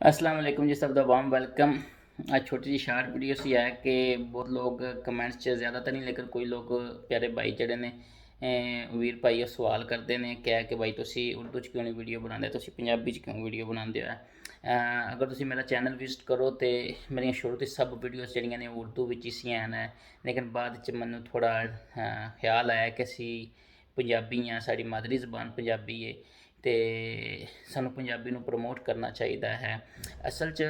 अस्सलाम वालेकुम जी, सब दा वार्म वेलकम। आज छोटी जी शार्ट वीडियो सी है कि बहुत लोग कमेंट्स च ज़्यादा तो नहीं लेकिन कोई लोग प्यारे भाई जड़े ने वीर भाई ओह् सवाल करते हैं क्या कि भाई तुसी उर्दू च क्यों नहीं वीडियो बनाते, तुसी पंजाबी च क्यों वीडियो बनाते हो। अगर तुसी मेरा चैनल विजिट करो तो मेरिया शुरू तो सब वीडियोस जड़ियां ने उर्दू विच ही हैं, लेकिन बाद च मैनू थोड़ा ख्याल आया कि असी पंजाबी हाँ, साड़ी मादरी जबान पंजाबी है तो सानू पंजाबी नू प्रमोट करना चाहिए है। असल च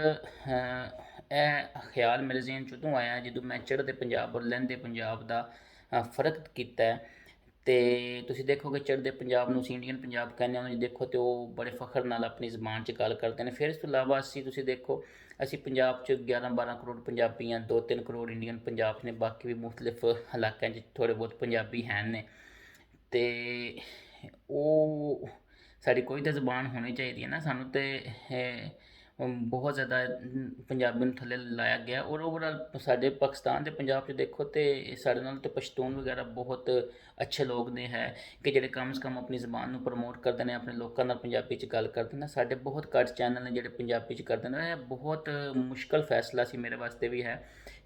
ख्याल मेरे जहन च उदों आया जो मैं चढ़ते पंजाब और लहंदे पंजाब का फर्क किया। तो तुसी देखो कि चढ़ते पंजाब नूं इंडियन पंजाब कहने उन्होंने देखो तो बड़े फखर नाल अपनी जबान च गल करते हैं। फिर इस तो इलावा असी तुसी देखो असी पंजाब च 11-12 करोड़ पंजाबी हाँ, 2-3 करोड़ इंडियन पंजाब ने, बाकी भी मुख्तलिफ इलाकों थोड़े बहुत पंजाबी हैं ने। ते ओह् साढ़ी कोई तो जबान होनी चाहिए ना, सानू तो बहुत ज़्यादा पंजाबी नूं थल्ले लाया गया। और ओवरऑल साढ़े पाकिस्तान ते पंजाब च देखो तो साढ़े नाल तो पश्तून वगैरह बहुत अच्छे लोग ने है कि जेह्ड़े कम से कम अपनी जबान नूं प्रमोट करते हैं, अपने लोगों नाल पंजाबी च गल करते हैं। साढ़े बहुत घट चैनल ने जेह्ड़े पंजाबी च करते हैं। बहुत मुश्किल फैसला सी मेरे वास्ते भी है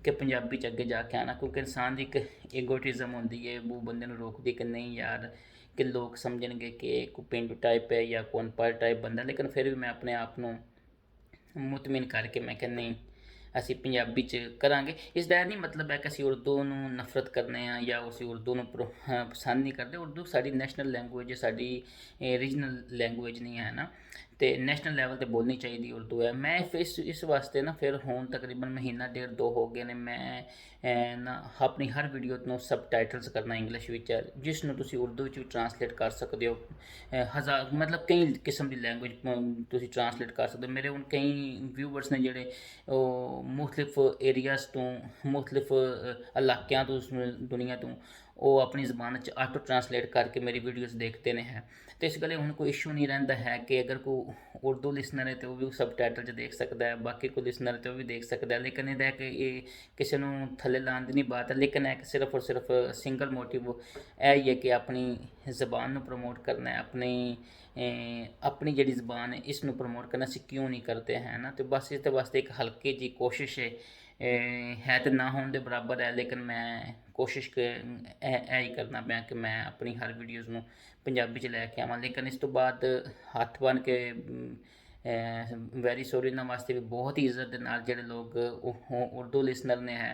कि पंजाबी च अगे जाके आना, क्योंकि इंसान की एक ईगोटिज़म होंदी है, वो बंदे नूं रोकदी कि नहीं यार कि लोग समझणगे कि कोई पेंडू टाइप है या कोई अनपढ़ टाइप बंदा। लेकिन फिर भी मैं अपने आप नूं मुतमिन करके मैं क्या नहीं असी पंजाबी च करांगे। इसदा एह नहीं मतलब है कि असी उर्दू नूं नफरत करने या असी उर्दू नूं पसंद नहीं करते। उर्दू साडी नैशनल लैंगुएज है, साडी रीजनल लैंगुएज नहीं है ना, तो नैशनल लैवल पर बोलनी चाहिए उर्दू है। मैं इस वास्ते ना फिर हुण तकरीबन महीना 1.5-2 हो गए ने मैं ना अपनी हर वीडियो नूं सब टाइटल्स करना इंग्लिश विच, जिसनूं तुसी उर्दू च भी ट्रांसलेट कर सकते हो। हज़ार मतलब कई किस्म की लैंगुएज तुसी ट्रांसलेट कर सकते हो। मेरे हुण कई व्यूवर्स ने जेह्ड़े मुख्तलिफ एरियाज़ तो मुख्तलिफ इलाकों तो दुनिया तो वो अपनी जबान च आटो ट्रांसलेट करके मेरी वीडियोज़ देखते हैं। तो इस गल्ल हुण कोई इशू नहीं रहिंदा है कि अगर कोई उर्दू लिसनर है तो वह भी सब टाइटल च देख सकता है, बाकी कोई लिसनर है तो वह भी देख सकता है। लेकिन यह है कि ये किसी नूं थल्ले लाने की नहीं बात है, लेकिन है कि सिर्फ और सिर्फ सिंगल मोटिव यह ही है कि अपनी जबान नूं प्रमोट करना है, अपनी जी जबान है इसनूं प्रमोट करना असीं क्यों नहीं करते हैं ना। तो बस इस वास्ते एक हल्की जी कोशिश है तो ना होने के बराबर है, लेकिन मैं कोशिश ही करना पाया कि मैं अपनी हर वीडियोज़ नूं पंजाबी च लैके आवां। लेकिन इस तो बाद हत्थ बन के वैरी सॉरी इन्हां वास्ते भी बहुत ही इज्जत दे नाल जेह्ड़े लोग उर्दू लिसनर ने है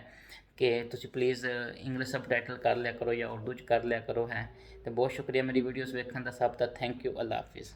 कि तुसी प्लीज़ इंग्लिश सब टाइटल कर लिया करो या उर्दू च कर लिया करो है। तो बहुत शुक्रिया मेरी वीडियोज़ वेखण दा, सब दा थैंक यू। अल्लाह हाफिज़।